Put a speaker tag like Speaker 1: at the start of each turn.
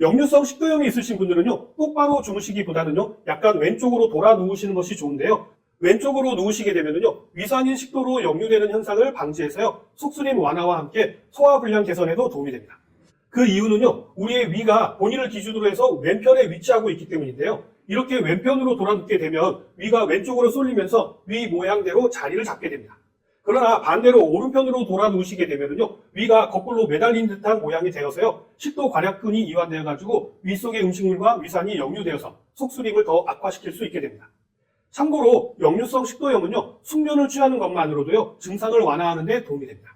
Speaker 1: 역류성 식도염이 있으신 분들은요, 똑바로 주무시기보다는요, 약간 왼쪽으로 돌아 누우시는 것이 좋은데요. 왼쪽으로 누우시게 되면요, 위산인 식도로 역류되는 현상을 방지해서요, 속쓰림 완화와 함께 소화불량 개선에도 도움이 됩니다. 그 이유는요, 우리의 위가 본인을 기준으로 해서 왼편에 위치하고 있기 때문인데요. 이렇게 왼편으로 돌아 눕게 되면 위가 왼쪽으로 쏠리면서 위 모양대로 자리를 잡게 됩니다. 그러나 반대로 오른편으로 돌아 누우시게 되면요, 위가 거꾸로 매달린 듯한 모양이 되어서요, 식도 괄약근이 이완되어가지고 위 속의 음식물과 위산이 역류되어서 속쓰림을 더 악화시킬 수 있게 됩니다. 참고로 역류성 식도염은요, 숙면을 취하는 것만으로도요, 증상을 완화하는 데 도움이 됩니다.